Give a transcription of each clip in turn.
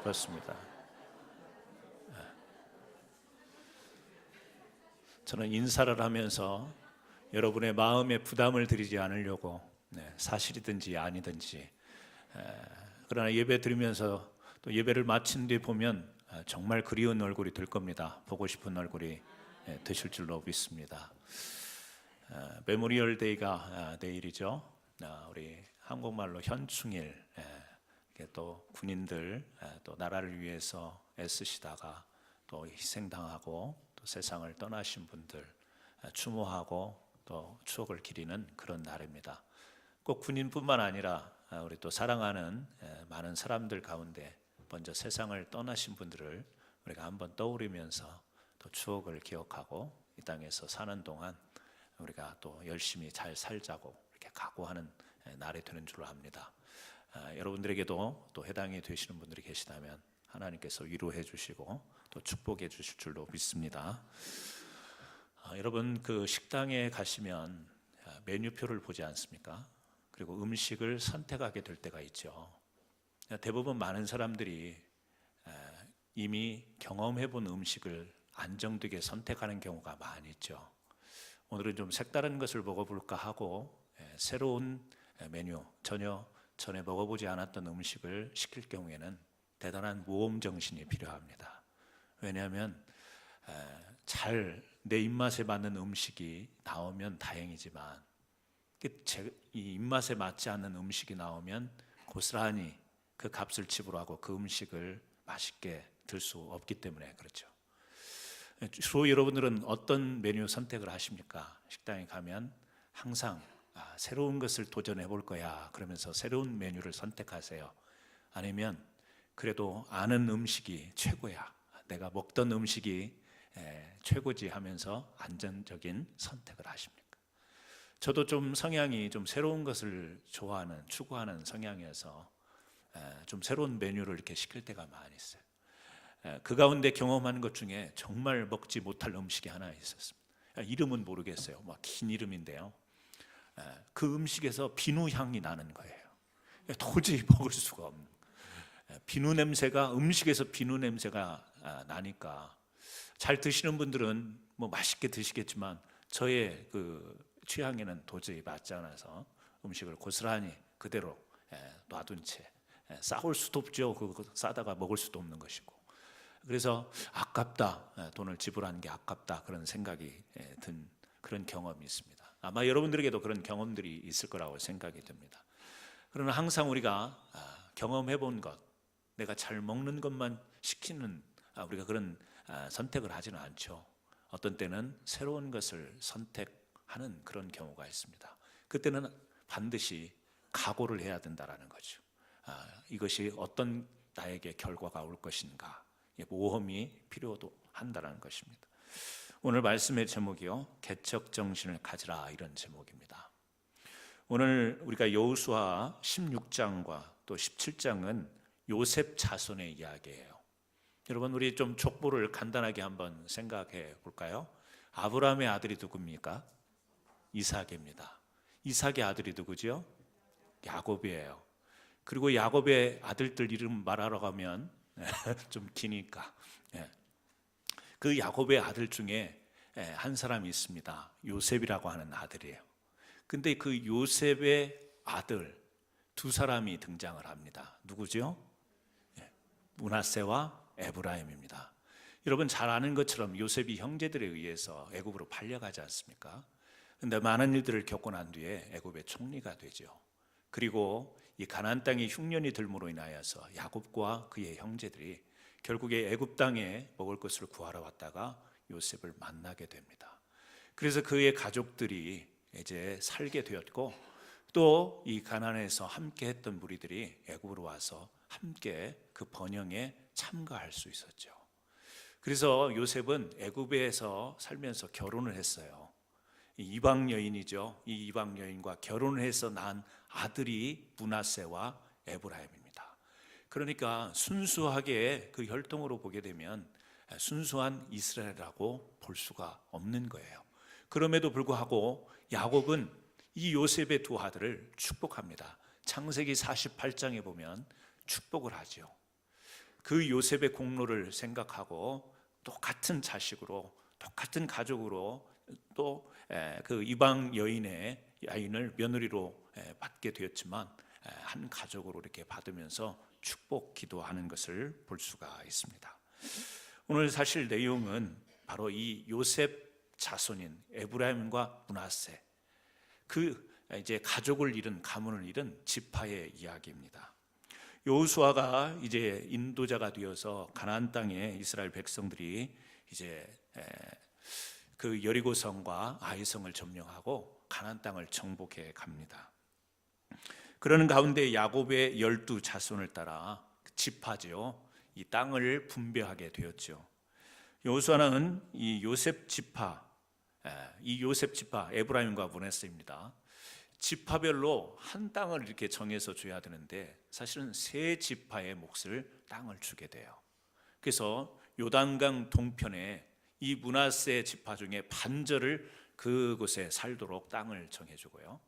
싶었습니다. 저는 인사를 하면서 여러분의 마음에 부담을 드리지 않으려고 사실이든지 아니든지, 그러나 예배 드리면서 또 예배를 마친 뒤에 보면 정말 그리운 얼굴이 될 겁니다. 보고 싶은 얼굴이 되실 줄로 믿습니다. 메모리얼 데이가 내일이죠. 우리 한국말로 현충일, 또 군인들 또 나라를 위해서 애쓰시다가 또 희생당하고 또 세상을 떠나신 분들 추모하고 또 추억을 기리는 그런 날입니다. 꼭 군인뿐만 아니라 우리 또 사랑하는 많은 사람들 가운데 먼저 세상을 떠나신 분들을 우리가 한번 떠올리면서 또 추억을 기억하고 이 땅에서 사는 동안 우리가 또 열심히 잘 살자고 이렇게 각오하는 날이 되는 줄로 압니다. 여러분들에게도 또 해당이 되시는 분들이 계시다면 하나님께서 위로해 주시고 또 축복해 주실 줄로 믿습니다. 여러분, 그 식당에 가시면 메뉴표를 보지 않습니까? 그리고 음식을 선택하게 될 때가 있죠. 대부분 많은 사람들이 이미 경험해 본 음식을 안정되게 선택하는 경우가 많이 있죠. 오늘은 좀 색다른 것을 먹어볼까 하고 새로운 메뉴, 전혀 전에 먹어보지 않았던 음식을 시킬 경우에는 대단한 모험 정신이 필요합니다. 왜냐하면 잘 내 입맛에 맞는 음식이 나오면 다행이지만 이 입맛에 맞지 않는 음식이 나오면 고스란히 그 값을 지불하고 그 음식을 맛있게 들 수 없기 때문에 그렇죠. 주로 여러분들은 어떤 메뉴 선택을 하십니까? 식당에 가면 항상 새로운 것을 도전해 볼 거야 그러면서 새로운 메뉴를 선택하세요? 아니면 그래도 아는 음식이 최고야, 내가 먹던 음식이 최고지 하면서 안전적인 선택을 하십니까? 저도 좀 성향이 좀 새로운 것을 좋아하는, 추구하는 성향이어서 좀 새로운 메뉴를 이렇게 시킬 때가 많이 있어요. 그 가운데 경험한 것 중에 정말 먹지 못할 음식이 하나 있었습니다. 이름은 모르겠어요. 막 긴 이름인데요. 그 음식에서 비누 향이 나는 거예요. 도저히 먹을 수가 없는. 비누 냄새가, 음식에서 비누 냄새가 나니까 잘 드시는 분들은 뭐 맛있게 드시겠지만 저의 그 취향에는 도저히 맞지 않아서 음식을 고스란히 그대로 놔둔 채 싸올 수도 없죠. 그거 싸다가 먹을 수도 없는 것이고. 그래서 아깝다, 돈을 지불하는 게 아깝다 그런 생각이 든 그런 경험이 있습니다. 아마 여러분들에게도 그런 경험들이 있을 거라고 생각이 듭니다. 그러나 항상 우리가 경험해 본 것, 내가 잘 먹는 것만 시키는 우리가 그런 선택을 하지는 않죠. 어떤 때는 새로운 것을 선택하는 그런 경우가 있습니다. 그때는 반드시 각오를 해야 된다는 거죠. 이것이 어떤 나에게 결과가 올 것인가, 모험이 필요도 한다는 것입니다. 오늘 말씀의 제목이요, 개척 정신을 가지라, 이런 제목입니다. 오늘 우리가 여호수아 16장과 또 17장은 요셉 자손의 이야기예요. 여러분, 우리 좀 족보를 간단하게 한번 생각해 볼까요? 아브라함의 아들이 누굽니까? 이삭입니다. 이삭의 아들이 누구죠? 야곱이에요. 그리고 야곱의 아들들 이름 말하러 가면 좀 기니까 그 야곱의 아들 중에 한 사람이 있습니다. 요셉이라고 하는 아들이에요. 근데 그 요셉의 아들 두 사람이 등장을 합니다. 누구죠? 므낫세와 에브라임입니다. 여러분 잘 아는 것처럼 요셉이 형제들에 의해서 애굽으로 팔려가지 않습니까? 근데 많은 일들을 겪고 난 뒤에 애굽의 총리가 되죠. 그리고 이 가나안 땅의 흉년이 들므로 인하여서 야곱과 그의 형제들이 결국에 애굽 땅에 먹을 것을 구하러 왔다가 요셉을 만나게 됩니다. 그래서 그의 가족들이 이제 살게 되었고 또 이 가나안에서 함께 했던 무리들이 애굽으로 와서 함께 그 번영에 참가할 수 있었죠. 그래서 요셉은 애굽에서 살면서 결혼을 했어요. 이방 여인이죠. 이 이방 여인과 결혼을 해서 낳은 아들이 므낫세와 에브라임입니다. 그러니까 순수하게 그 혈통으로 보게 되면 순수한 이스라엘이라고 볼 수가 없는 거예요. 그럼에도 불구하고 야곱은 이 요셉의 두 아들을 축복합니다. 창세기 48장에 보면 축복을 하죠. 그 요셉의 공로를 생각하고 똑같은 자식으로, 똑같은 가족으로 또 그 이방 여인의 아이를 며느리로 받게 되었지만 한 가족으로 이렇게 받으면서 축복 기도하는 것을 볼 수가 있습니다. 오늘 사실 내용은 바로 이 요셉 자손인 에브라임과 므낫세, 그 이제 가족을 잃은, 가문을 잃은 지파의 이야기입니다. 여호수아가 이제 인도자가 되어서 가나안 땅에 이스라엘 백성들이 이제 그 여리고성과 아이성을 점령하고 가나안 땅을 정복해 갑니다. 그러는 가운데 야곱의 12 자손을 따라 지파죠, 이 땅을 분배하게 되었죠. 여호수아는 이 요셉 지파 에브라임과 므낫세입니다. 지파별로 한 땅을 이렇게 정해서 줘야 되는데 사실은 세 지파의 몫을 땅을 주게 돼요. 그래서 요단강 동편에 이 므낫세 지파 중에 반절을 그곳에 살도록 땅을 정해주고요,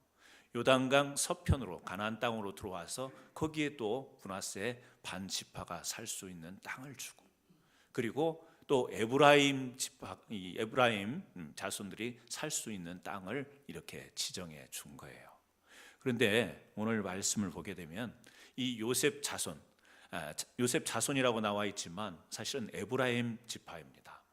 요단강 서편으로 가나안 땅으로 들어와서 거기에 또 므낫세 반 지파가 살 수 있는 땅을 주고, 그리고 또 에브라임 자손들이 살 수 있는 땅을 이렇게 지정해 준 거예요. 그런데 오늘 말씀을 보게 되면 이 요셉 자손이라고 나와 있지만 사실은 에브라임 지파입니다.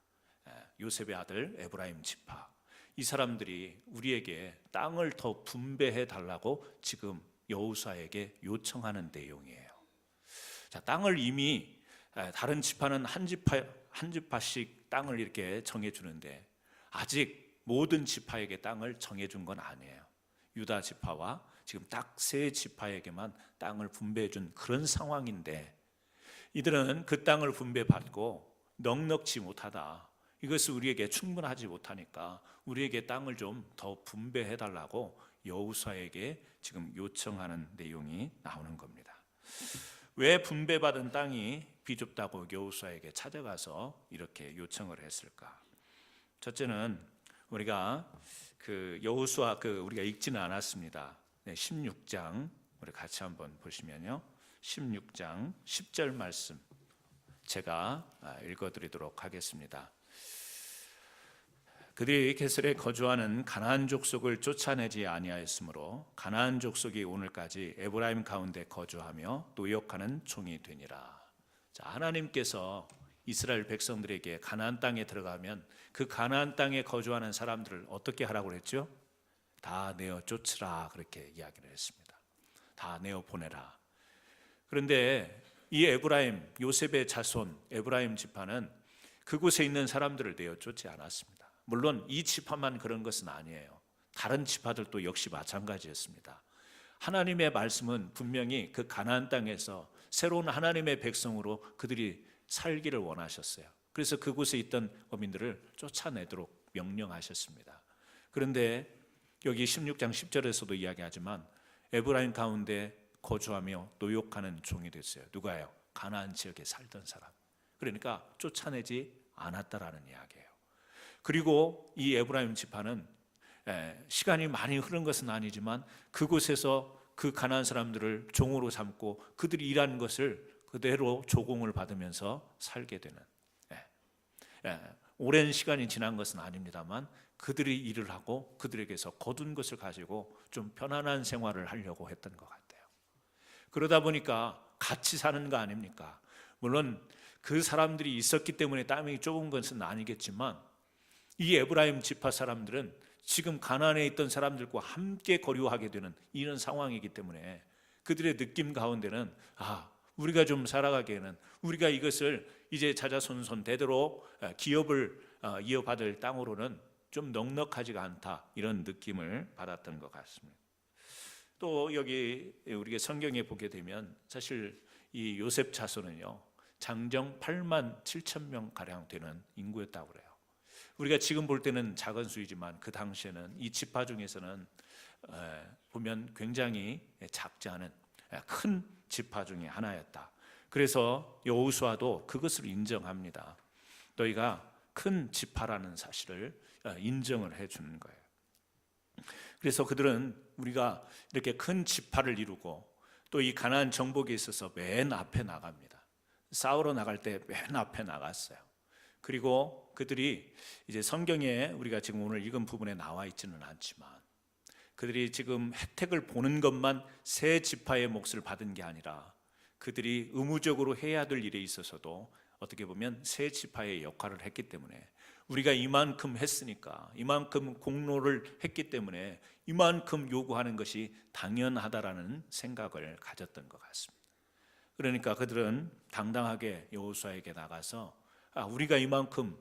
요셉의 아들 에브라임 지파, 이 사람들이 우리에게 땅을 더 분배해 달라고 지금 여호수아에게 요청하는 내용이에요. 자, 땅을 이미 다른 지파는 한 지파씩 땅을 이렇게 정해주는데 아직 모든 지파에게 땅을 정해준 건 아니에요. 유다 지파와 지금 딱 세 지파에게만 땅을 분배해준 그런 상황인데, 이들은 그 땅을 분배받고 넉넉지 못하다, 이것을 우리에게 충분하지 못하니까 우리에게 땅을 좀 더 분배해달라고 여호수아에게 지금 요청하는 내용이 나오는 겁니다. 왜 분배받은 땅이 비좁다고 여호수아에게 찾아가서 이렇게 요청을 했을까? 첫째는 우리가 여호수아 우리가 읽지는 않았습니다. 16장 우리 같이 한번 보시면요, 16장 10절 말씀 제가 읽어드리도록 하겠습니다. 그들이 게셀에 거주하는 가나안 족속을 쫓아내지 아니하였으므로 가나안 족속이 오늘까지 에브라임 가운데 거주하며 노역하는 종이 되니라. 자, 하나님께서 이스라엘 백성들에게 가나안 땅에 들어가면 그 가나안 땅에 거주하는 사람들을 어떻게 하라고 그랬죠? 다 내어 쫓으라, 그렇게 이야기를 했습니다. 다 내어 보내라. 그런데 이 요셉의 자손 에브라임 지파는 그곳에 있는 사람들을 내어 쫓지 않았습니다. 물론 이 지파만 그런 것은 아니에요. 다른 지파들도 역시 마찬가지였습니다. 하나님의 말씀은 분명히 그 가나안 땅에서 새로운 하나님의 백성으로 그들이 살기를 원하셨어요. 그래서 그곳에 있던 어민들을 쫓아내도록 명령하셨습니다. 그런데 여기 16장 10절에서도 이야기하지만 에브라임 가운데 거주하며 노역하는 종이 됐어요. 누가요? 가나안 지역에 살던 사람. 그러니까 쫓아내지 않았다라는 이야기예요. 그리고 이 에브라임 지파는 시간이 많이 흐른 것은 아니지만 그곳에서 그 가나안 사람들을 종으로 삼고 그들이 일하는 것을 그대로 조공을 받으면서 살게 되는, 오랜 시간이 지난 것은 아닙니다만 그들이 일을 하고 그들에게서 거둔 것을 가지고 좀 편안한 생활을 하려고 했던 것 같아요. 그러다 보니까 같이 사는 거 아닙니까? 물론 그 사람들이 있었기 때문에 땅이 좁은 것은 아니겠지만 이 에브라임 지파 사람들은 지금 가나안에 있던 사람들과 함께 거류하게 되는 이런 상황이기 때문에 그들의 느낌 가운데는 우리가 좀 살아가기에는 우리가 이것을 이제 자자손손 대대로 기업을 이어받을 땅으로는 좀 넉넉하지가 않다, 이런 느낌을 받았던 것 같습니다. 또 여기 우리가 성경에 보게 되면 사실 이 요셉 자손은요 장정 8만 7천 명 가량 되는 인구였다고 그래요. 우리가 지금 볼 때는 작은 수이지만 그 당시에는 이 지파 중에서는 보면 굉장히 작지 않은 큰 지파 중에 하나였다. 그래서 여호수아도 그것을 인정합니다. 너희가 큰 지파라는 사실을 인정을 해주는 거예요. 그래서 그들은 우리가 이렇게 큰 지파를 이루고 또 이 가나안 정복에 있어서 맨 앞에 나갑니다. 싸우러 나갈 때 맨 앞에 나갔어요. 그리고 그들이 이제 성경에 우리가 지금 오늘 읽은 부분에 나와 있지는 않지만 그들이 지금 혜택을 보는 것만 세 지파의 몫을 받은 게 아니라 그들이 의무적으로 해야 될 일에 있어서도 어떻게 보면 세 지파의 역할을 했기 때문에 우리가 이만큼 했으니까, 이만큼 공로를 했기 때문에 이만큼 요구하는 것이 당연하다라는 생각을 가졌던 것 같습니다. 그러니까 그들은 당당하게 여호수아에게 나가서 우리가 이만큼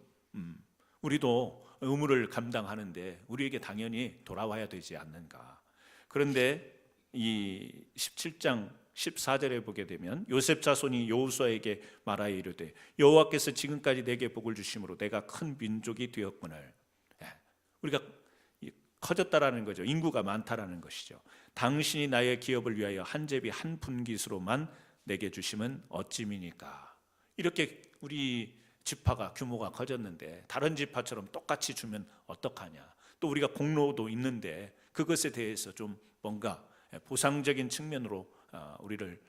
우리도 의무를 감당하는데 우리에게 당연히 돌아와야 되지 않는가. 그런데 이 17장 14절에 보게 되면 요셉 자손이 여호수아에게 말하여 이르되 여호와께서 지금까지 내게 복을 주심으로 내가 큰 민족이 되었거늘. 우리가 커졌다라는 거죠. 인구가 많다라는 것이죠. 당신이 나의 기업을 위하여 한 제비 한 분깃으로만 내게 주시면 어찌미니까. 이렇게 우리 지파가 규모가 커졌는데 다른 지파처럼 똑같이 주면 어떡하냐. 또 우리가 공로도 있는데 그것에 대해서 좀 뭔가 보상적인 측면으로 우리를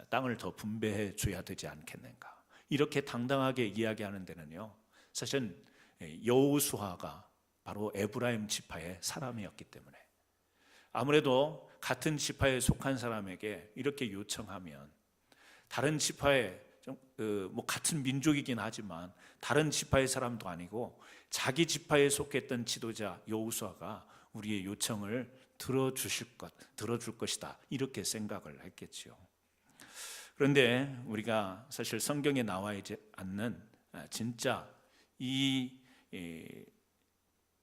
땅을 더 분배해 줘야 되지 않겠는가. 이렇게 당당하게 이야기하는 데는요, 사실 여호수아가 바로 에브라임 지파의 사람이었기 때문에 아무래도 같은 지파에 속한 사람에게 이렇게 요청하면 다른 지파의 뭐 같은 민족이긴 하지만 다른 지파의 사람도 아니고 자기 지파에 속했던 지도자 여호수아가 우리의 요청을 들어줄 것이다 이렇게 생각을 했겠죠. 그런데 우리가 사실 성경에 나와 있지 않는 진짜 이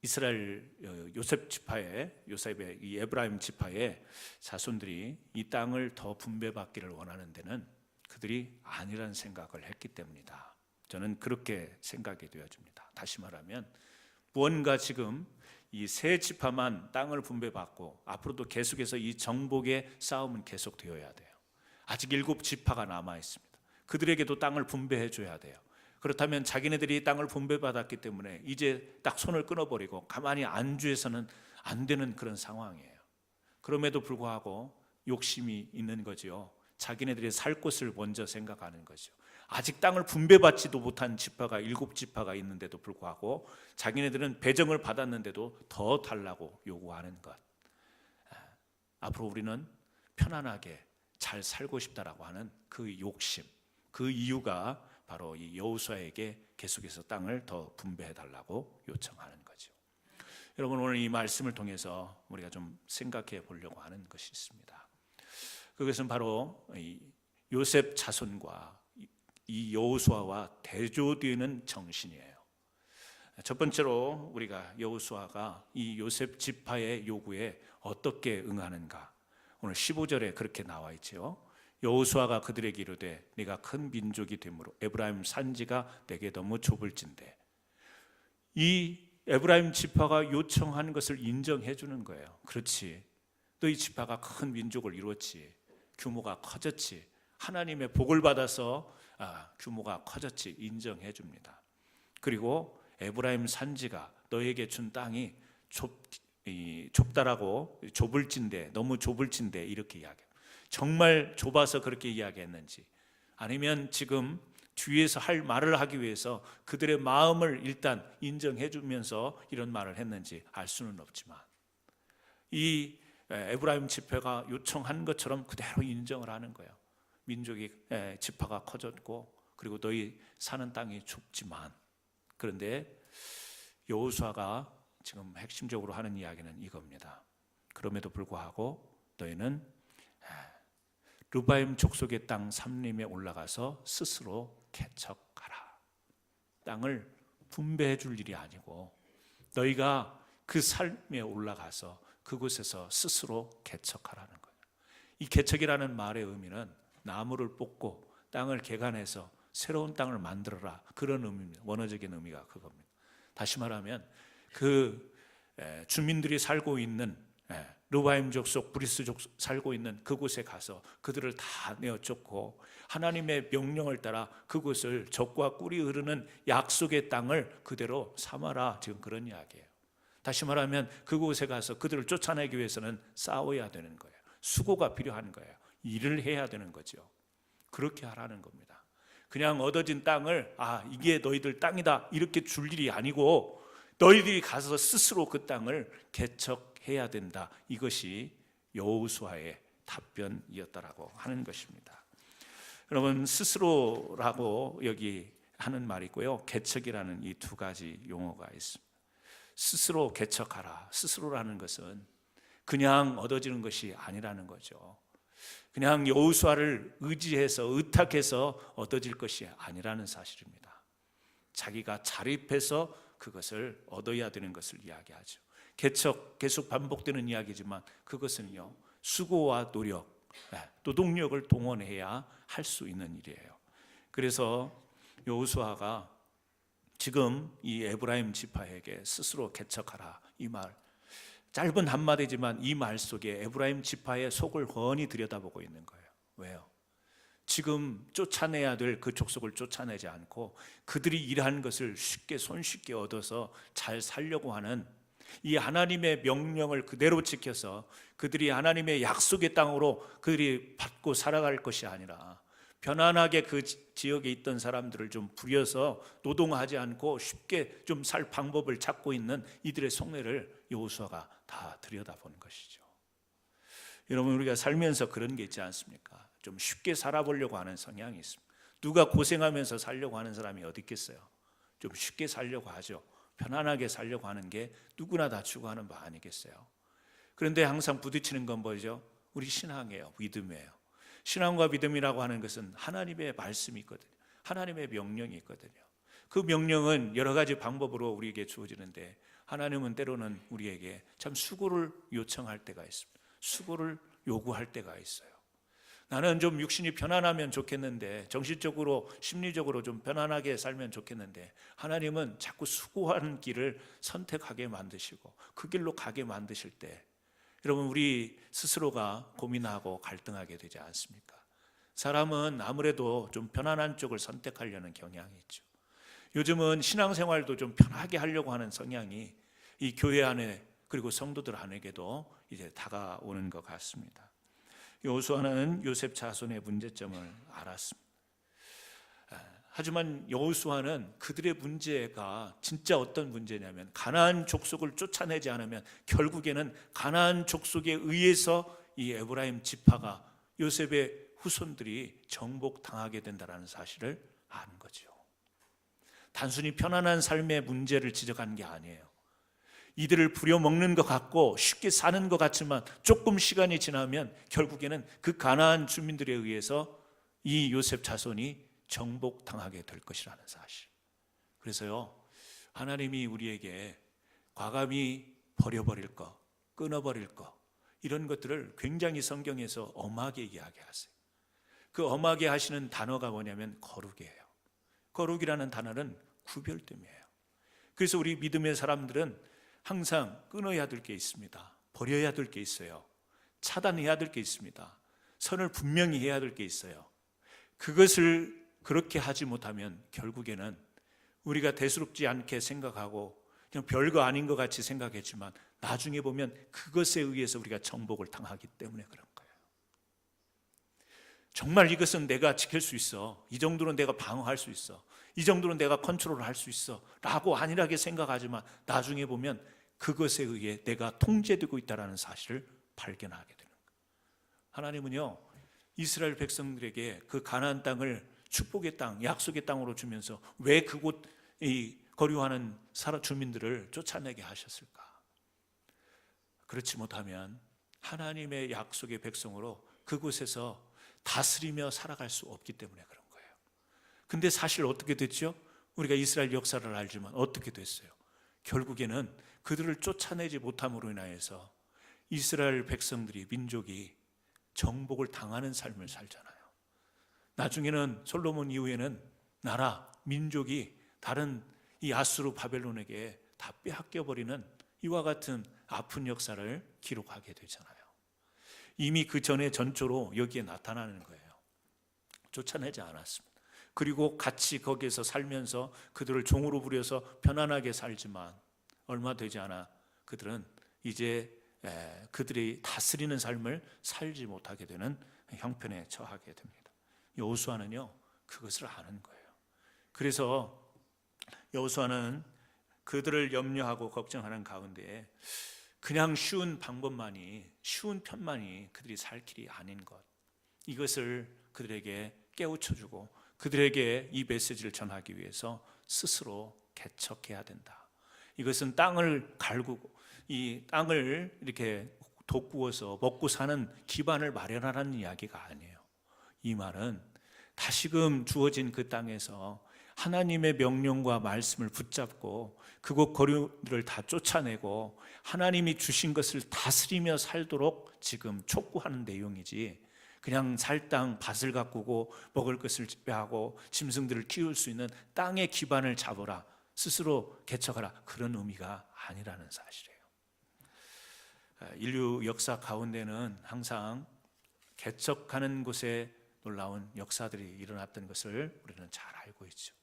이스라엘 요셉의 이 에브라임 지파의 자손들이 이 땅을 더 분배받기를 원하는 데는 그들이 아니라는 생각을 했기 때문이다. 저는 그렇게 생각이 되어집니다. 다시 말하면 무언가 지금 이 세 지파만 땅을 분배받고 앞으로도 계속해서 이 정복의 싸움은 계속되어야 돼요. 아직 7지파가 남아 있습니다. 그들에게도 땅을 분배해 줘야 돼요. 그렇다면 자기네들이 땅을 분배받았기 때문에 이제 딱 손을 끊어버리고 가만히 안주해서는 안 되는 그런 상황이에요. 그럼에도 불구하고 욕심이 있는 거죠. 자기네들이 살 곳을 먼저 생각하는 거죠. 아직 땅을 분배받지도 못한 지파가 7지파가 있는데도 불구하고 자기네들은 배정을 받았는데도 더 달라고 요구하는 것. 앞으로 우리는 편안하게 잘 살고 싶다라고 하는 그 욕심, 그 이유가 바로 이 여호수아에게 계속해서 땅을 더 분배해 달라고 요청하는 거죠. 여러분, 오늘 이 말씀을 통해서 우리가 좀 생각해 보려고 하는 것이 있습니다. 그것은 바로 이 요셉 자손과 이 여호수아와 대조되는 정신이에요. 첫 번째로 우리가 여호수아가 이 요셉 지파의 요구에 어떻게 응하는가. 오늘 15절에 그렇게 나와 있죠. 여호수아가 그들에게 이르되 네가 큰 민족이 되므로 에브라임 산지가 내게 너무 좁을진대. 이 에브라임 지파가 요청한 것을 인정해 주는 거예요. 그렇지, 너희 지파가 큰 민족을 이뤘지, 규모가 커졌지, 하나님의 복을 받아서 규모가 커졌지 인정해 줍니다. 그리고 에브라임 산지가 너에게 준 땅이 좁다라고, 좁을진대, 너무 좁을진대 이렇게 이야기해요. 정말 좁아서 그렇게 이야기했는지, 아니면 지금 뒤에서 할 말을 하기 위해서 그들의 마음을 일단 인정해 주면서 이런 말을 했는지 알 수는 없지만 이 에브라임 지파가 요청한 것처럼 그대로 인정을 하는 거예요. 민족이 지파가 커졌고 그리고 너희 사는 땅이 좁지만, 그런데 여호수아가 지금 핵심적으로 하는 이야기는 이겁니다. 그럼에도 불구하고 너희는 르바임 족속의 땅 삼림에 올라가서 스스로 개척하라. 땅을 분배해 줄 일이 아니고 너희가 그 삶에 올라가서 그곳에서 스스로 개척하라는 거예요. 이 개척이라는 말의 의미는 나무를 뽑고 땅을 개간해서 새로운 땅을 만들어라, 그런 의미입니다. 원어적인 의미가 그겁니다. 다시 말하면 그 주민들이 살고 있는 르바임 족속, 브리스 족속 살고 있는 그곳에 가서 그들을 다 내어 쫓고 하나님의 명령을 따라 그곳을 젖과 꿀이 흐르는 약속의 땅을 그대로 삼아라, 지금 그런 이야기예요. 다시 말하면 그곳에 가서 그들을 쫓아내기 위해서는 싸워야 되는 거예요. 수고가 필요한 거예요. 일을 해야 되는 거죠. 그렇게 하라는 겁니다. 그냥 얻어진 땅을 이게 너희들 땅이다 이렇게 줄 일이 아니고 너희들이 가서 스스로 그 땅을 개척해야 된다. 이것이 여호수아의 답변이었다라고 하는 것입니다. 여러분, 스스로라고 여기 하는 말이 있고요, 개척이라는 이 두 가지 용어가 있습니다. 스스로 개척하라. 스스로라는 것은 그냥 얻어지는 것이 아니라는 거죠. 그냥 여호수아를 의지해서 의탁해서 얻어질 것이 아니라는 사실입니다. 자기가 자립해서 그것을 얻어야 되는 것을 이야기하죠. 개척 계속 반복되는 이야기지만 그것은요, 수고와 노력, 노동력을 동원해야 할 수 있는 일이에요. 그래서 여호수아가 지금 이 에브라임 지파에게 스스로 개척하라, 이 말, 짧은 한마디지만 이 말 속에 에브라임 지파의 속을 훤히 들여다보고 있는 거예요. 왜요? 지금 쫓아내야 될 그 족속을 쫓아내지 않고 그들이 일한 것을 손쉽게 얻어서 잘 살려고 하는 이 하나님의 명령을 그대로 지켜서 그들이 하나님의 약속의 땅으로 그들이 받고 살아갈 것이 아니라 편안하게 그 지역에 있던 사람들을 좀 부려서 노동하지 않고 쉽게 좀 살 방법을 찾고 있는 이들의 속내를 여호수아가 다 들여다보는 것이죠. 여러분, 우리가 살면서 그런 게 있지 않습니까? 좀 쉽게 살아보려고 하는 성향이 있습니다. 누가 고생하면서 살려고 하는 사람이 어디 있겠어요? 좀 쉽게 살려고 하죠. 편안하게 살려고 하는 게 누구나 다 추구하는 바 아니겠어요? 그런데 항상 부딪히는 건 뭐죠? 우리 신앙이에요. 믿음이에요. 신앙과 믿음이라고 하는 것은 하나님의 말씀이 있거든요. 하나님의 명령이 있거든요. 그 명령은 여러 가지 방법으로 우리에게 주어지는데 하나님은 때로는 우리에게 참 수고를 요청할 때가 있습니다. 수고를 요구할 때가 있어요. 나는 좀 육신이 편안하면 좋겠는데, 정신적으로 심리적으로 좀 편안하게 살면 좋겠는데 하나님은 자꾸 수고하는 길을 선택하게 만드시고 그 길로 가게 만드실 때 여러분, 우리 스스로가 고민하고 갈등하게 되지 않습니까? 사람은 아무래도 좀 편안한 쪽을 선택하려는 경향이 있죠. 요즘은 신앙생활도 좀 편하게 하려고 하는 성향이 이 교회 안에 그리고 성도들 안에게도 이제 다가오는 것 같습니다. 여호수아는 요셉 자손의 문제점을 알았습니다. 하지만 여호수아는 그들의 문제가 진짜 어떤 문제냐면 가나안 족속을 쫓아내지 않으면 결국에는 가나안 족속에 의해서 이 에브라임 지파가 요셉의 후손들이 정복당하게 된다는 사실을 아는 거죠. 단순히 편안한 삶의 문제를 지적하는 게 아니에요. 이들을 부려먹는 것 같고 쉽게 사는 것 같지만 조금 시간이 지나면 결국에는 그 가나안 주민들에 의해서 이 요셉 자손이 정복당하게 될 것이라는 사실. 그래서요, 하나님이 우리에게 과감히 버려버릴 것, 끊어버릴 것, 이런 것들을 굉장히 성경에서 엄하게 이야기하세요. 그 엄하게 하시는 단어가 뭐냐면 거룩이에요. 거룩이라는 단어는 구별됨이에요. 그래서 우리 믿음의 사람들은 항상 끊어야 될 게 있습니다. 버려야 될 게 있어요. 차단해야 될 게 있습니다. 선을 분명히 해야 될 게 있어요. 그것을 그렇게 하지 못하면 결국에는 우리가 대수롭지 않게 생각하고 그냥 별거 아닌 것 같이 생각했지만 나중에 보면 그것에 의해서 우리가 정복을 당하기 때문에 그런 거예요. 정말 이것은 내가 지킬 수 있어, 이 정도는 내가 방어할 수 있어, 이 정도는 내가 컨트롤을 할 수 있어 라고 안일하게 생각하지만 나중에 보면 그것에 의해 내가 통제되고 있다는 사실을 발견하게 되는 거예요. 하나님은요, 이스라엘 백성들에게 그 가나안 땅을 축복의 땅, 약속의 땅으로 주면서 왜 그곳 이 거류하는 주민들을 쫓아내게 하셨을까? 그렇지 못하면 하나님의 약속의 백성으로 그곳에서 다스리며 살아갈 수 없기 때문에 그런 거예요. 근데 사실 어떻게 됐죠? 우리가 이스라엘 역사를 알지만 어떻게 됐어요? 결국에는 그들을 쫓아내지 못함으로 인하여서 이스라엘 백성들이, 민족이 정복을 당하는 삶을 살잖아요. 나중에는 솔로몬 이후에는 나라, 민족이 다른 이 아수르 바벨론에게 다 빼앗겨버리는 이와 같은 아픈 역사를 기록하게 되잖아요. 이미 그 전의 전조로 여기에 나타나는 거예요. 쫓아내지 않았습니다. 그리고 같이 거기에서 살면서 그들을 종으로 부려서 편안하게 살지만 얼마 되지 않아 그들은 이제 그들이 다스리는 삶을 살지 못하게 되는 형편에 처하게 됩니다. 여호수아는요, 그것을 아는 거예요. 그래서 여호수아는 그들을 염려하고 걱정하는 가운데 그냥 쉬운 방법만이, 쉬운 편만이 그들이 살 길이 아닌 것, 이것을 그들에게 깨우쳐주고 그들에게 이 메시지를 전하기 위해서 스스로 개척해야 된다. 이것은 땅을 갈구고 이 땅을 이렇게 돋구어서 먹고 사는 기반을 마련하라는 이야기가 아니에요. 이 말은 다시금 주어진 그 땅에서 하나님의 명령과 말씀을 붙잡고 그곳 거류들을 다 쫓아내고 하나님이 주신 것을 다스리며 살도록 지금 촉구하는 내용이지, 그냥 살 땅 밭을 가꾸고 먹을 것을 지배하고 짐승들을 키울 수 있는 땅의 기반을 잡으라, 스스로 개척하라, 그런 의미가 아니라는 사실이에요. 인류 역사 가운데는 항상 개척하는 곳에 놀라운 역사들이 일어났던 것을 우리는 잘 알고 있죠.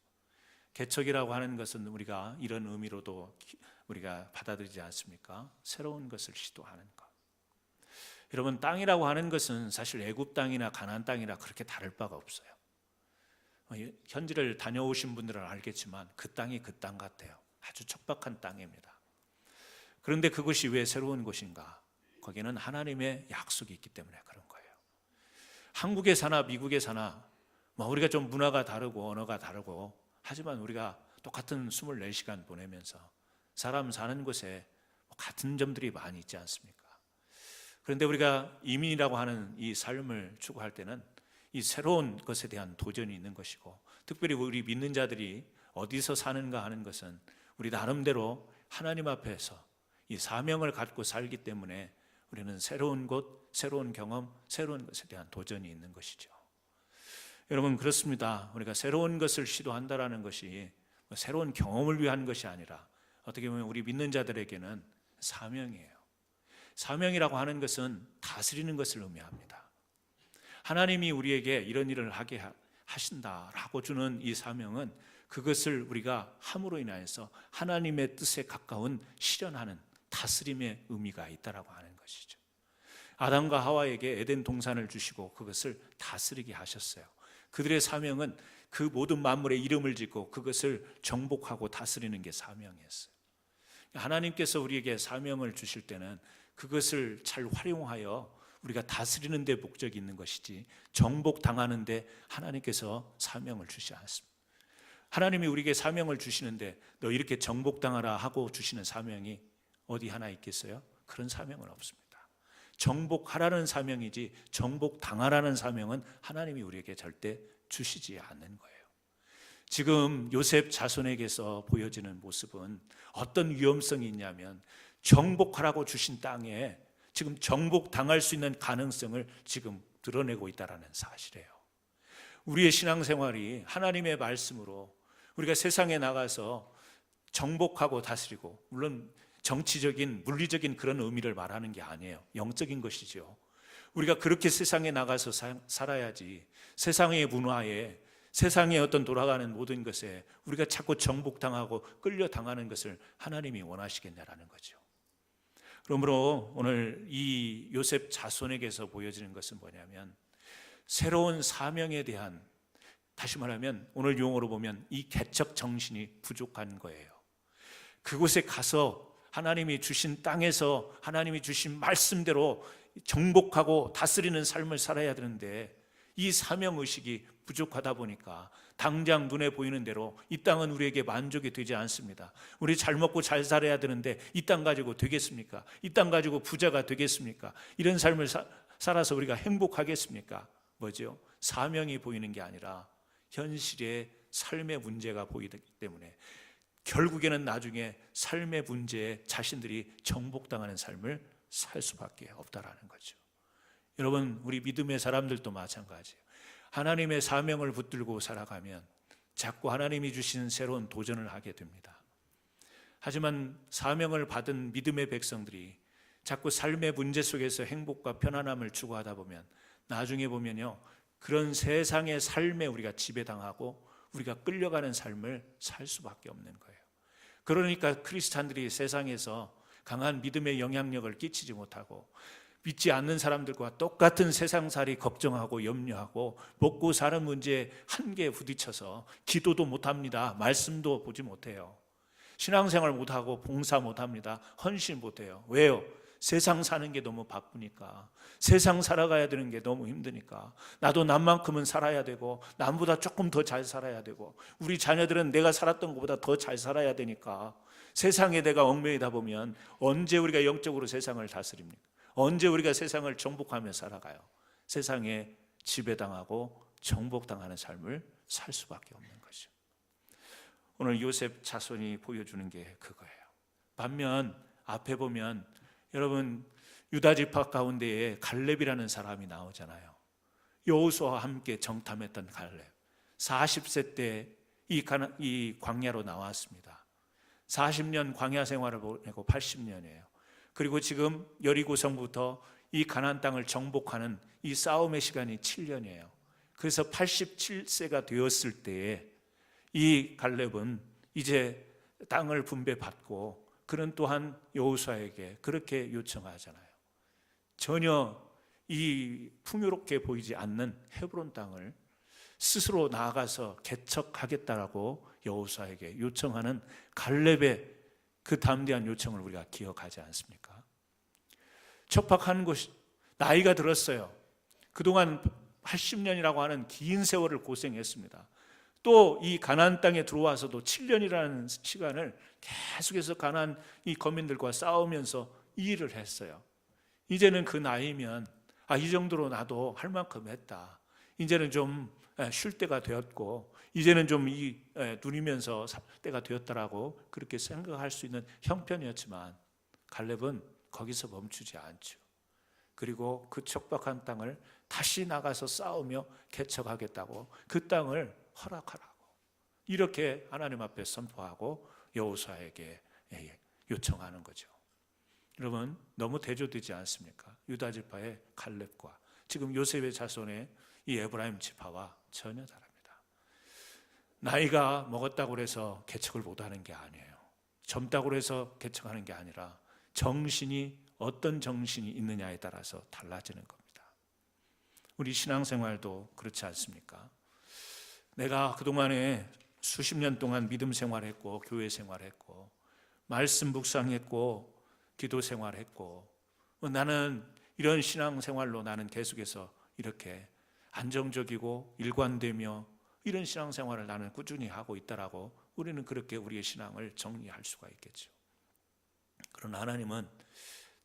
개척이라고 하는 것은 우리가 이런 의미로도 우리가 받아들이지 않습니까? 새로운 것을 시도하는 것. 여러분, 땅이라고 하는 것은 사실 애굽 땅이나 가나안 땅이나 그렇게 다를 바가 없어요. 현지를 다녀오신 분들은 알겠지만 그 땅이 그 땅 같아요. 아주 척박한 땅입니다. 그런데 그것이 왜 새로운 곳인가? 거기는 하나님의 약속이 있기 때문에 그런 거예요. 한국에 사나 미국에 사나 우리가 좀 문화가 다르고 언어가 다르고 하지만 우리가 똑같은 24시간 보내면서 사람 사는 곳에 같은 점들이 많이 있지 않습니까? 그런데 우리가 이민이라고 하는 이 삶을 추구할 때는 이 새로운 것에 대한 도전이 있는 것이고, 특별히 우리 믿는 자들이 어디서 사는가 하는 것은 우리 나름대로 하나님 앞에서 이 사명을 갖고 살기 때문에 우리는 새로운 곳, 새로운 경험, 새로운 것에 대한 도전이 있는 것이죠. 여러분, 그렇습니다. 우리가 새로운 것을 시도한다라는 것이 새로운 경험을 위한 것이 아니라 어떻게 보면 우리 믿는 자들에게는 사명이에요. 사명이라고 하는 것은 다스리는 것을 의미합니다. 하나님이 우리에게 이런 일을 하게 하신다라고 주는 이 사명은 그것을 우리가 함으로 인하여서 하나님의 뜻에 가까운 실현하는 다스림의 의미가 있다라고 하는 것이죠. 아담과 하와에게 에덴 동산을 주시고 그것을 다스리게 하셨어요. 그들의 사명은 그 모든 만물의 이름을 짓고 그것을 정복하고 다스리는 게 사명이었어요. 하나님께서 우리에게 사명을 주실 때는 그것을 잘 활용하여 우리가 다스리는 데 목적이 있는 것이지 정복당하는 데 하나님께서 사명을 주시지 않습니다. 하나님이 우리에게 사명을 주시는데 너 이렇게 정복당하라 하고 주시는 사명이 어디 하나 있겠어요? 그런 사명은 없습니다. 정복하라는 사명이지 정복당하라는 사명은 하나님이 우리에게 절대 주시지 않는 거예요. 지금 요셉 자손에게서 보여지는 모습은 어떤 위험성이 있냐면 정복하라고 주신 땅에 지금 정복당할 수 있는 가능성을 지금 드러내고 있다는 사실이에요. 우리의 신앙생활이 하나님의 말씀으로 우리가 세상에 나가서 정복하고 다스리고, 물론 정치적인 물리적인 그런 의미를 말하는 게 아니에요. 영적인 것이죠. 우리가 그렇게 세상에 나가서 살아야지 세상의 문화에, 세상에 어떤 돌아가는 모든 것에 우리가 자꾸 정복당하고 끌려당하는 것을 하나님이 원하시겠냐라는 거죠. 그러므로 오늘 이 요셉 자손에게서 보여지는 것은 뭐냐면 새로운 사명에 대한, 다시 말하면 오늘 용어로 보면 이 개척 정신이 부족한 거예요. 그곳에 가서 하나님이 주신 땅에서 하나님이 주신 말씀대로 정복하고 다스리는 삶을 살아야 되는데 이 사명의식이 부족하다 보니까 당장 눈에 보이는 대로 이 땅은 우리에게 만족이 되지 않습니다. 우리 잘 먹고 잘 살아야 되는데 이 땅 가지고 되겠습니까? 이 땅 가지고 부자가 되겠습니까? 이런 삶을 살아서 우리가 행복하겠습니까? 뭐죠? 사명이 보이는 게 아니라 현실의 삶의 문제가 보이기 때문에 결국에는 나중에 삶의 문제에 자신들이 정복당하는 삶을 살 수밖에 없다라는 거죠. 여러분, 우리 믿음의 사람들도 마찬가지예요. 하나님의 사명을 붙들고 살아가면 자꾸 하나님이 주신 새로운 도전을 하게 됩니다. 하지만 사명을 받은 믿음의 백성들이 자꾸 삶의 문제 속에서 행복과 편안함을 추구하다 보면 나중에 보면요, 그런 세상의 삶에 우리가 지배당하고 우리가 끌려가는 삶을 살 수밖에 없는 거예요. 그러니까 크리스찬들이 세상에서 강한 믿음의 영향력을 끼치지 못하고 믿지 않는 사람들과 똑같은 세상살이 걱정하고 염려하고 먹고 사는 문제에 한계에 부딪혀서 기도도 못합니다. 말씀도 보지 못해요. 신앙생활 못하고 봉사 못합니다. 헌신 못해요. 왜요? 세상 사는 게 너무 바쁘니까, 세상 살아가야 되는 게 너무 힘드니까, 나도 남만큼은 살아야 되고 남보다 조금 더 잘 살아야 되고 우리 자녀들은 내가 살았던 것보다 더 잘 살아야 되니까 세상에 내가 얽매이다 보면 언제 우리가 영적으로 세상을 다스립니까? 언제 우리가 세상을 정복하며 살아가요? 세상에 지배당하고 정복당하는 삶을 살 수밖에 없는 거죠. 오늘 요셉 자손이 보여주는 게 그거예요. 반면 앞에 보면 여러분 유다 지파 가운데에 갈렙이라는 사람이 나오잖아요. 여호수아와 함께 정탐했던 갈렙. 40세 때 이 광야로 나왔습니다. 40년 광야 생활을 보내고 80년이에요. 그리고 지금 여리고성부터 이 가나안 땅을 정복하는 이 싸움의 시간이 7년이에요. 그래서 87세가 되었을 때에 이 갈렙은 이제 땅을 분배받고 그는 또한 여호수아에게 그렇게 요청하잖아요. 전혀 이 풍요롭게 보이지 않는 헤브론 땅을 스스로 나아가서 개척하겠다라고 여호수아에게 요청하는 갈렙의 그 담대한 요청을 우리가 기억하지 않습니까? 척박한 곳이 나이가 들었어요. 그동안 80년이라고 하는 긴 세월을 고생했습니다. 또 이 가나안 땅에 들어와서도 7년이라는 시간을 계속해서 가나안 이 거민들과 싸우면서 이 일을 했어요. 이제는 그 나이면 이 정도로 나도 할 만큼 했다. 이제는 좀 쉴 때가 되었고 이제는 좀 누리면서 살 때가 되었다라고 그렇게 생각할 수 있는 형편이었지만 갈렙은 거기서 멈추지 않죠. 그리고 그 척박한 땅을 다시 나가서 싸우며 개척하겠다고 그 땅을 허락하라고 이렇게 하나님 앞에 선포하고 여호수아에게 요청하는 거죠. 여러분 너무 대조되지 않습니까? 유다 지파의 갈렙과 지금 요셉의 자손의 이 에브라임 지파와 전혀 다릅니다. 나이가 먹었다고 해서 개척을 못하는 게 아니에요. 젊다고 해서 개척하는 게 아니라 정신이 어떤 정신이 있느냐에 따라서 달라지는 겁니다. 우리 신앙생활도 그렇지 않습니까? 내가 그동안에 수십 년 동안 믿음 생활했고 교회 생활했고 말씀 묵상했고 기도 생활했고 나는 이런 신앙생활로 나는 계속해서 이렇게 안정적이고 일관되며 이런 신앙생활을 나는 꾸준히 하고 있다라고 우리는 그렇게 우리의 신앙을 정리할 수가 있겠죠. 그러나 하나님은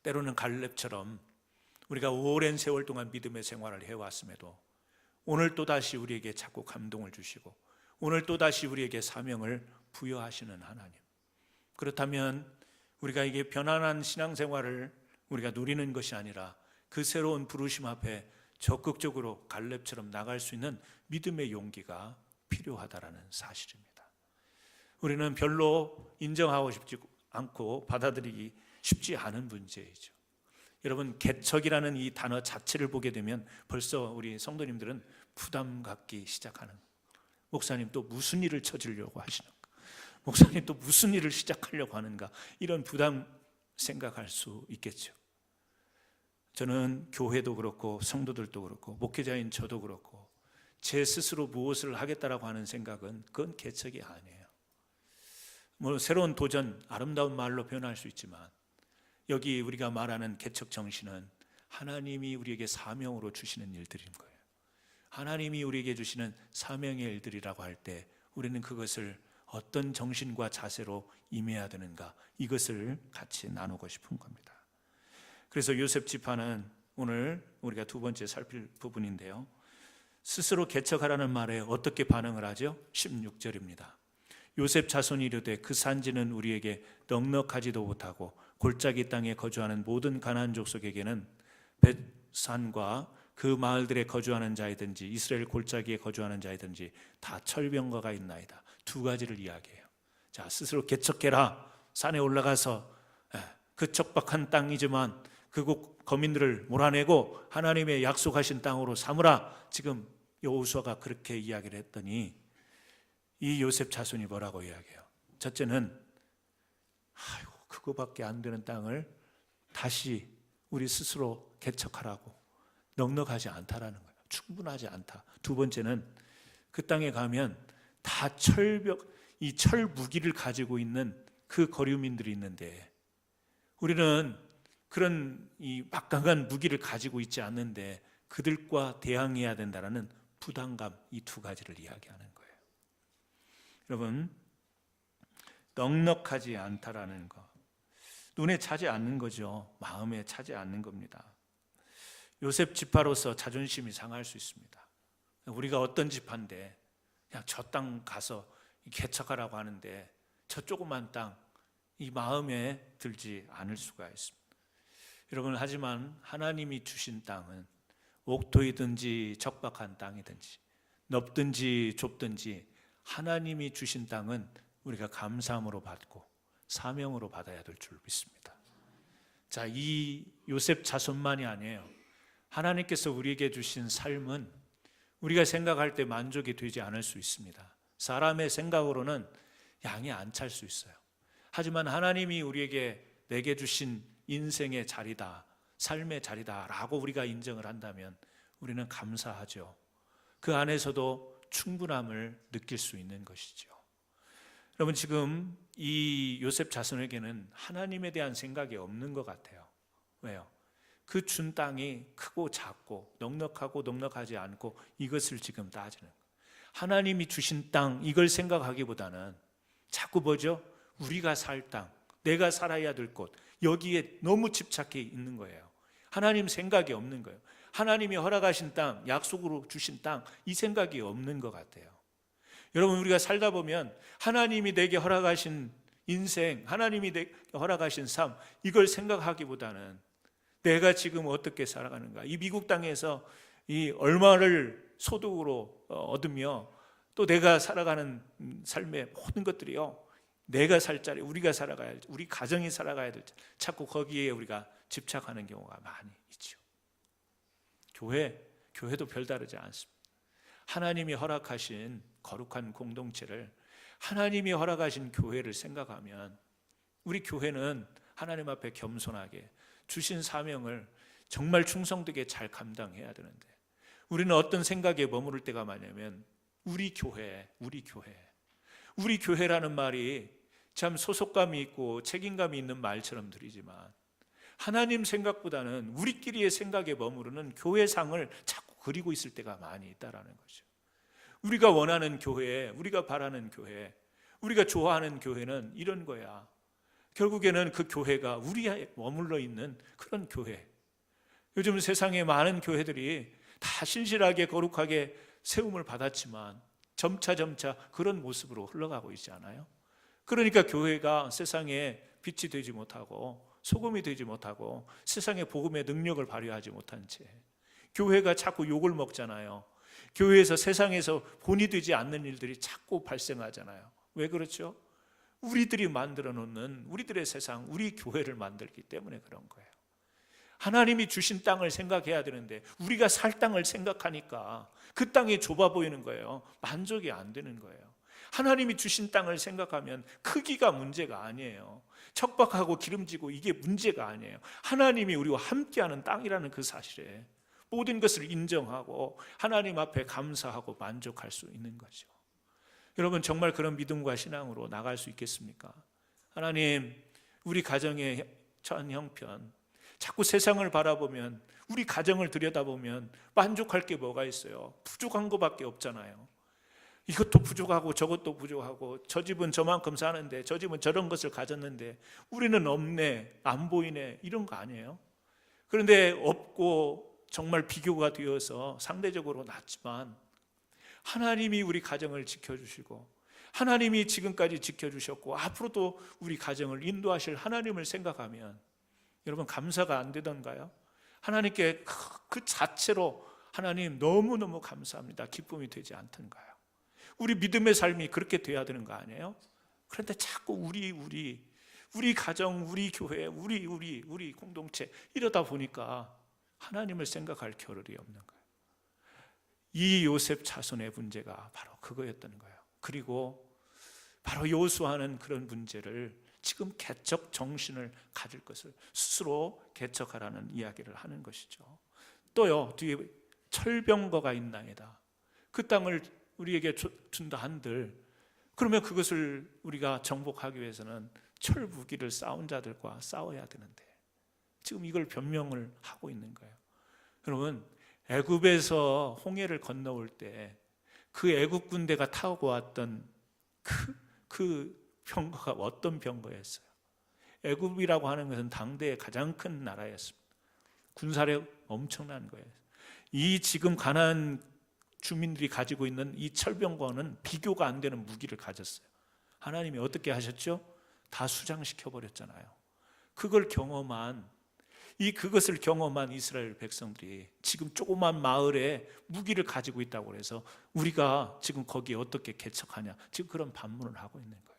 때로는 갈렙처럼 우리가 오랜 세월 동안 믿음의 생활을 해왔음에도 오늘 또다시 우리에게 자꾸 감동을 주시고 오늘 또다시 우리에게 사명을 부여하시는 하나님. 그렇다면 우리가 이게 편안한 신앙생활을 우리가 누리는 것이 아니라 그 새로운 부르심 앞에 적극적으로 갈렙처럼 나갈 수 있는 믿음의 용기가 필요하다라는 사실입니다. 우리는 별로 인정하고 싶지 않고 받아들이기 쉽지 않은 문제이죠. 여러분 개척이라는 이 단어 자체를 보게 되면 벌써 우리 성도님들은 부담 갖기 시작하는, 목사님 또 무슨 일을 저지르려고 하시는가, 목사님 또 무슨 일을 시작하려고 하는가, 이런 부담 생각할 수 있겠죠. 저는 교회도 그렇고 성도들도 그렇고 목회자인 저도 그렇고 제 스스로 무엇을 하겠다라고 하는 생각은 그건 개척이 아니에요. 뭐 새로운 도전, 아름다운 말로 표현할 수 있지만 여기 우리가 말하는 개척 정신은 하나님이 우리에게 사명으로 주시는 일들인 거예요. 하나님이 우리에게 주시는 사명의 일들이라고 할 때 우리는 그것을 어떤 정신과 자세로 임해야 되는가, 이것을 같이 나누고 싶은 겁니다. 그래서 요셉 지파는 오늘 우리가 두 번째 살필 부분인데요, 스스로 개척하라는 말에 어떻게 반응을 하죠? 16절입니다. 요셉 자손이 이르되 그 산지는 우리에게 넉넉하지도 못하고 골짜기 땅에 거주하는 모든 가나안 족속에게는 벳산과 그 마을들에 거주하는 자이든지 이스라엘 골짜기에 거주하는 자이든지 다 철병거가 있나이다. 두 가지를 이야기해요. 자, 스스로 개척해라. 산에 올라가서 그 척박한 땅이지만 그곳 거민들을 몰아내고 하나님의 약속하신 땅으로 삼으라. 지금 여호수아가 그렇게 이야기를 했더니 이 요셉 자손이 뭐라고 이야기해요? 첫째는 그거밖에 안 되는 땅을 다시 우리 스스로 개척하라고. 넉넉하지 않다라는 거예요. 충분하지 않다. 두 번째는 그 땅에 가면 다 이 철 무기를 가지고 있는 그 거류민들이 있는데 우리는 그런 이 막강한 무기를 가지고 있지 않는데 그들과 대항해야 된다는 부담감, 이 두 가지를 이야기하는 거예요. 여러분, 넉넉하지 않다라는 거, 눈에 차지 않는 거죠. 마음에 차지 않는 겁니다. 요셉 지파로서 자존심이 상할 수 있습니다. 우리가 어떤 지파인데 그냥 저 땅 가서 개척하라고 하는데 저 조그만 땅, 이 마음에 들지 않을 수가 있습니다. 여러분, 하지만 하나님이 주신 땅은 옥토이든지 적박한 땅이든지 넓든지 좁든지 하나님이 주신 땅은 우리가 감사함으로 받고 사명으로 받아야 될 줄 믿습니다. 자, 이 요셉 자손만이 아니에요. 하나님께서 우리에게 주신 삶은 우리가 생각할 때 만족이 되지 않을 수 있습니다. 사람의 생각으로는 양이 안 찰 수 있어요. 하지만 하나님이 우리에게 내게 주신 인생의 자리다, 삶의 자리다라고 우리가 인정을 한다면 우리는 감사하죠. 그 안에서도 충분함을 느낄 수 있는 것이죠. 여러분, 지금 이 요셉 자손에게는 하나님에 대한 생각이 없는 것 같아요. 왜요? 그 준 땅이 크고 작고 넉넉하고 넉넉하지 않고 이것을 지금 따지는 거예요. 하나님이 주신 땅, 이걸 생각하기보다는 자꾸 뭐죠? 우리가 살 땅, 내가 살아야 될 곳, 여기에 너무 집착해 있는 거예요. 하나님 생각이 없는 거예요. 하나님이 허락하신 땅, 약속으로 주신 땅, 이 생각이 없는 것 같아요. 여러분, 우리가 살다 보면 하나님이 내게 허락하신 인생, 하나님이 내게 허락하신 삶, 이걸 생각하기보다는 내가 지금 어떻게 살아가는가, 이 미국 땅에서 이 얼마를 소득으로 얻으며 또 내가 살아가는 삶의 모든 것들이요, 내가 살 자리, 우리가 살아가야 할, 우리 가정이 살아가야 될 자리, 자꾸 거기에 우리가 집착하는 경우가 많이 있죠. 교회도 별다르지 않습니다. 하나님이 허락하신 거룩한 공동체를, 하나님이 허락하신 교회를 생각하면 우리 교회는 하나님 앞에 겸손하게 주신 사명을 정말 충성되게 잘 감당해야 되는데 우리는 어떤 생각에 머무를 때가 많냐면 우리 교회라는 말이 참 소속감이 있고 책임감이 있는 말처럼 들리지만 하나님 생각보다는 우리끼리의 생각에 머무르는 교회상을 자꾸 그리고 있을 때가 많이 있다라는 거죠. 우리가 원하는 교회, 우리가 바라는 교회, 우리가 좋아하는 교회는 이런 거야. 결국에는 그 교회가 우리에 머물러 있는 그런 교회. 요즘 세상에 많은 교회들이 다 신실하게 거룩하게 세움을 받았지만 점차 그런 모습으로 흘러가고 있지 않아요? 그러니까 교회가 세상에 빛이 되지 못하고 소금이 되지 못하고 세상의 복음의 능력을 발휘하지 못한 채 교회가 자꾸 욕을 먹잖아요. 교회에서 세상에서 본이 되지 않는 일들이 자꾸 발생하잖아요. 왜 그렇죠? 우리들이 만들어 놓는 우리들의 세상, 우리 교회를 만들기 때문에 그런 거예요. 하나님이 주신 땅을 생각해야 되는데 우리가 살 땅을 생각하니까 그 땅이 좁아 보이는 거예요. 만족이 안 되는 거예요. 하나님이 주신 땅을 생각하면 크기가 문제가 아니에요. 척박하고 기름지고 이게 문제가 아니에요. 하나님이 우리와 함께하는 땅이라는 그 사실에 모든 것을 인정하고 하나님 앞에 감사하고 만족할 수 있는 거죠. 여러분, 정말 그런 믿음과 신앙으로 나갈 수 있겠습니까? 하나님, 우리 가정의 전 형편, 자꾸 세상을 바라보면, 우리 가정을 들여다보면 만족할 게 뭐가 있어요? 부족한 것밖에 없잖아요. 이것도 부족하고 저것도 부족하고 저 집은 저만큼 사는데 저 집은 저런 것을 가졌는데 우리는 없네, 안 보이네, 이런 거 아니에요? 그런데 없고 정말 비교가 되어서 상대적으로 낮지만 하나님이 우리 가정을 지켜주시고 하나님이 지금까지 지켜주셨고 앞으로도 우리 가정을 인도하실 하나님을 생각하면 여러분, 감사가 안 되던가요? 하나님께 그 자체로 하나님 너무너무 감사합니다, 기쁨이 되지 않던가요? 우리 믿음의 삶이 그렇게 돼야 되는 거 아니에요? 그런데 자꾸 우리 가정, 우리 교회, 우리 공동체 이러다 보니까 하나님을 생각할 겨를이 없는 거예요. 이 요셉 자손의 문제가 바로 그거였던 거예요. 그리고 바로 여호수아는 그런 문제를 지금 개척 정신을 가질 것을 스스로 개척하라는 이야기를 하는 것이죠. 또요, 뒤에 철병거가 있나이다. 그 땅을 우리에게 준다 한들, 그러면 그것을 우리가 정복하기 위해서는 철무기를 쌓은 자들과 싸워야 되는데 지금 이걸 변명을 하고 있는 거예요. 여러분, 애굽에서 홍해를 건너올 때 그 애굽 군대가 타고 왔던 그 병거가 어떤 병거였어요? 애굽이라고 하는 것은 당대의 가장 큰 나라였습니다. 군사력 엄청난 거예요. 이 지금 가나안 주민들이 가지고 있는 이 철병거는 비교가 안 되는 무기를 가졌어요. 하나님이 어떻게 하셨죠? 다 수장시켜 버렸잖아요. 그것을 경험한 이스라엘 백성들이 지금 조그만 마을에 무기를 가지고 있다고 해서 우리가 지금 거기에 어떻게 개척하냐, 지금 그런 반문을 하고 있는 거예요.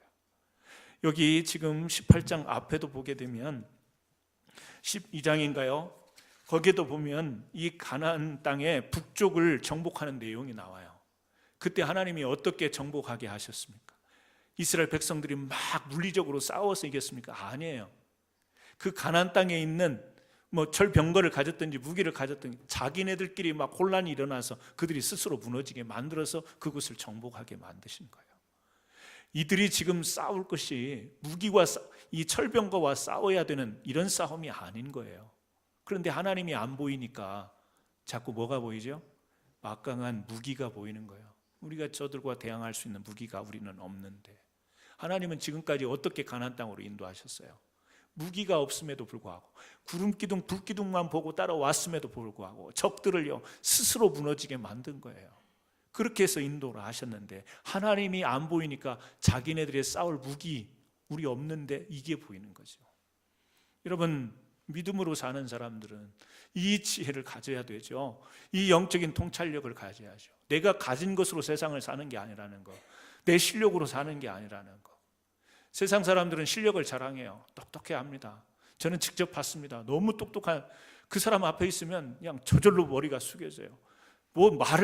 여기 지금 18장 앞에도 보게 되면 12장인가요? 거기에도 보면 이 가나안 땅의 북쪽을 정복하는 내용이 나와요. 그때 하나님이 어떻게 정복하게 하셨습니까? 이스라엘 백성들이 막 물리적으로 싸워서 이겼습니까? 아니에요. 그 가나안 땅에 있는 철병거를 가졌든지 무기를 가졌든지 자기네들끼리 막 혼란이 일어나서 그들이 스스로 무너지게 만들어서 그곳을 정복하게 만드신 거예요. 이들이 지금 싸울 것이 무기와 이 철병거와 싸워야 되는 이런 싸움이 아닌 거예요. 그런데 하나님이 안 보이니까 자꾸 뭐가 보이죠? 막강한 무기가 보이는 거예요. 우리가 저들과 대항할 수 있는 무기가 우리는 없는데, 하나님은 지금까지 어떻게 가나안 땅으로 인도하셨어요? 무기가 없음에도 불구하고, 구름기둥 불기둥만 보고 따라왔음에도 불구하고 적들을요 스스로 무너지게 만든 거예요. 그렇게 해서 인도를 하셨는데, 하나님이 안 보이니까 자기네들의 싸울 무기 우리 없는데 이게 보이는 거죠. 여러분, 믿음으로 사는 사람들은 이 지혜를 가져야 되죠. 이 영적인 통찰력을 가져야죠. 내가 가진 것으로 세상을 사는 게 아니라는 거, 내 실력으로 사는 게 아니라는 거. 세상 사람들은 실력을 자랑해요. 똑똑해 합니다. 저는 직접 봤습니다. 너무 똑똑한 그 사람 앞에 있으면 그냥 저절로 머리가 숙여져요. 뭐 말을